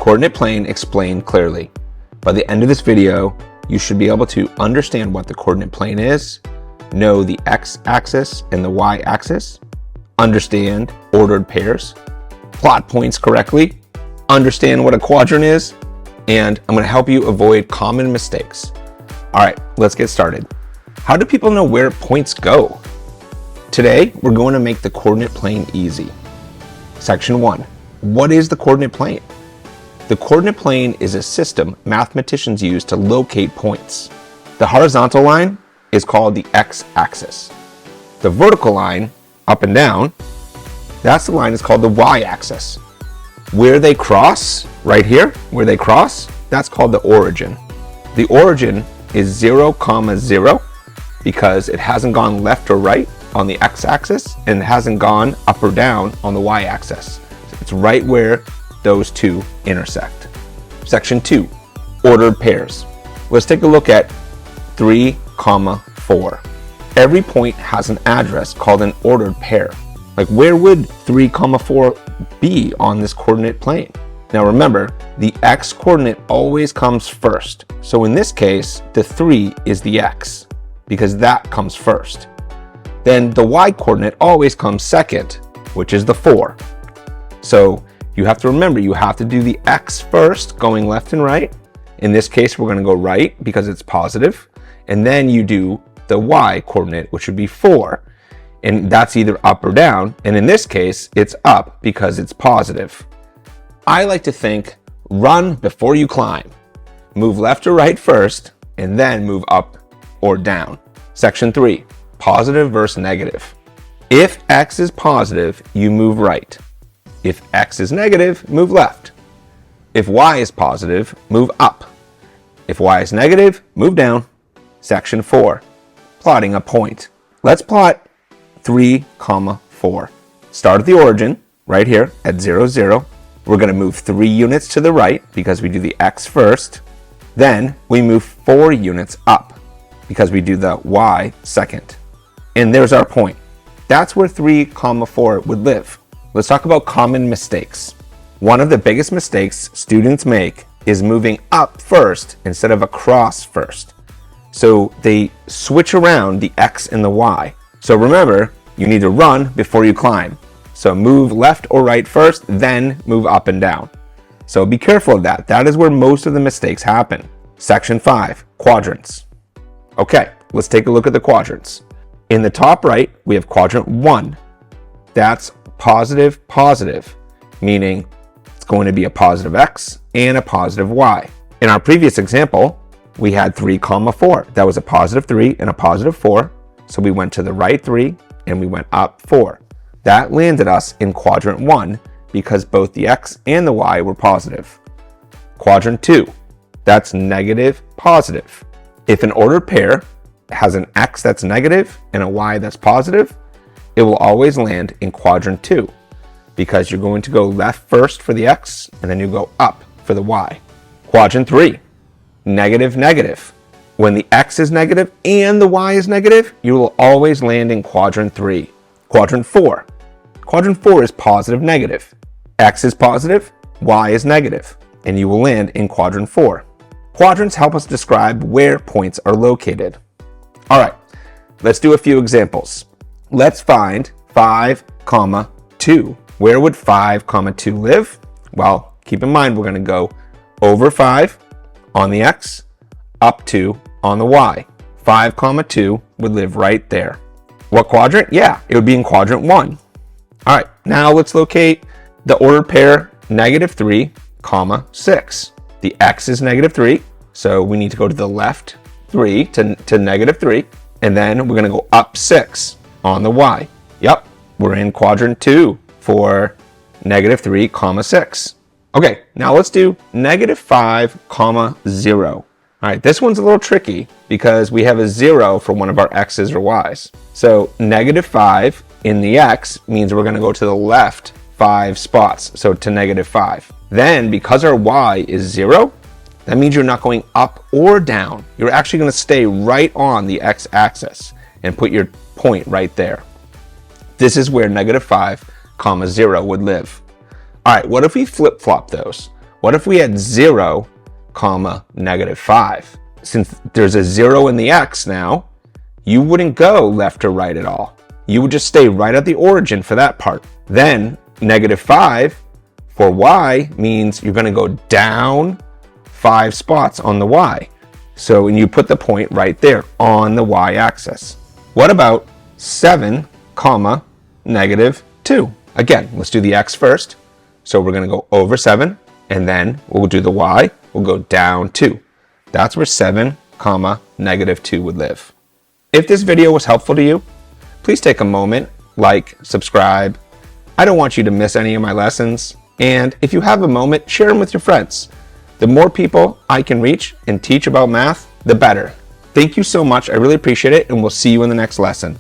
Coordinate plane explained clearly. By the end of this video, you should be able to understand what the coordinate plane is, know the x-axis and the y-axis, understand ordered pairs, plot points correctly, understand what a quadrant is, and I'm going to help you avoid common mistakes. All right, let's get started. How do people know where points go? Today, we're going to make the coordinate plane easy. Section 1. What is the coordinate plane? The coordinate plane is a system mathematicians use to locate points. The horizontal line is called the x-axis. The vertical line, up and down, that's the line is called the y-axis. Where they cross, right here, where they cross, that's called the origin. The origin is 0, 0, because it hasn't gone left or right on the x-axis and it hasn't gone up or down on the y-axis. It's right where those two intersect. Section 2, ordered pairs. Let's take a look at 3, 4. Every point has an address called an ordered pair. Like, where would 3, 4 be on this coordinate plane? Now remember, the x coordinate always comes first. So in this case, the 3 is the x, because that comes first. Then the y coordinate always comes second, which is the 4. So you have to remember, you have to do the x first, going left and right. In this case, we're going to go right because it's positive. And then you do the y coordinate, which would be 4. And that's either up or down. And in this case, it's up because it's positive. I like to think, run before you climb. Move left or right first, and then move up or down. Section 3, positive versus negative. If x is positive, you move right. If x is negative, move left. If y is positive, move up. If y is negative, move down. Section 4, plotting a point. Let's plot 3, 4. Start at the origin, right here at 0, 0. We're going to move 3 units to the right because we do the x first. Then we move 4 units up because we do the y second. And there's our point. That's where 3, 4 would live. Let's talk about common mistakes. One of the biggest mistakes students make is moving up first instead of across first. So they switch around the x and the y. So remember, you need to run before you climb. So move left or right first, then move up and down. So be careful of that. That is where most of the mistakes happen. Section 5, quadrants. Okay, let's take a look at the quadrants. In the top right, we have quadrant 1. That's positive, positive, meaning it's going to be a positive x and a positive y. In our previous example, we had 3, 4. That was a positive 3 and a positive 4. So we went to the right 3 and we went up 4. That landed us in quadrant 1 because both the x and the y were positive. Quadrant 2, that's negative, positive. If an ordered pair has an x that's negative and a y that's positive, it will always land in quadrant 2 because you're going to go left first for the x and then you go up for the y. Quadrant 3, negative, negative. When the x is negative and the y is negative, you will always land in quadrant 3. Quadrant 4. Quadrant 4 is positive, negative. X is positive, y is negative, and you will land in quadrant 4. Quadrants help us describe where points are located. All right, let's do a few examples. Let's find 5, 2. Where would 5, 2 live? Well, keep in mind we're going to go over 5 on the x, up 2 on the y. 5, 2 would live right there. What quadrant? Yeah, it would be in quadrant 1. All right, now let's locate the ordered pair negative 3, 6. The x is negative 3, so we need to go to the left 3 to negative 3, and then we're going to go up 6 on the y. Yep, we're in quadrant 2 for negative 3, 6. Okay, now let's do negative 5, 0. All right, this one's a little tricky because we have a 0 for one of our x's or y's. So negative 5 in the x means we're going to go to the left 5 spots, so to negative 5. Then because our y is 0, that means you're not going up or down. You're actually going to stay right on the x-axis and put your point right there. This is where negative 5, 0 would live. All right, what if we flip-flop those? What if we had 0, comma, -5? Since there's a 0 in the x now, you wouldn't go left to right at all. You would just stay right at the origin for that part. Then -5 for y means you're going to go down 5 spots on the y. So when you put the point right there on the y-axis. What about 7, comma, -2? Again, let's do the x first. So we're going to go over 7, and then we'll do the y. We'll go down 2. That's where 7, comma, -2 would live. If this video was helpful to you, please take a moment, like, subscribe. I don't want you to miss any of my lessons. And if you have a moment, share them with your friends. The more people I can reach and teach about math, the better. Thank you so much. I really appreciate it, and we'll see you in the next lesson.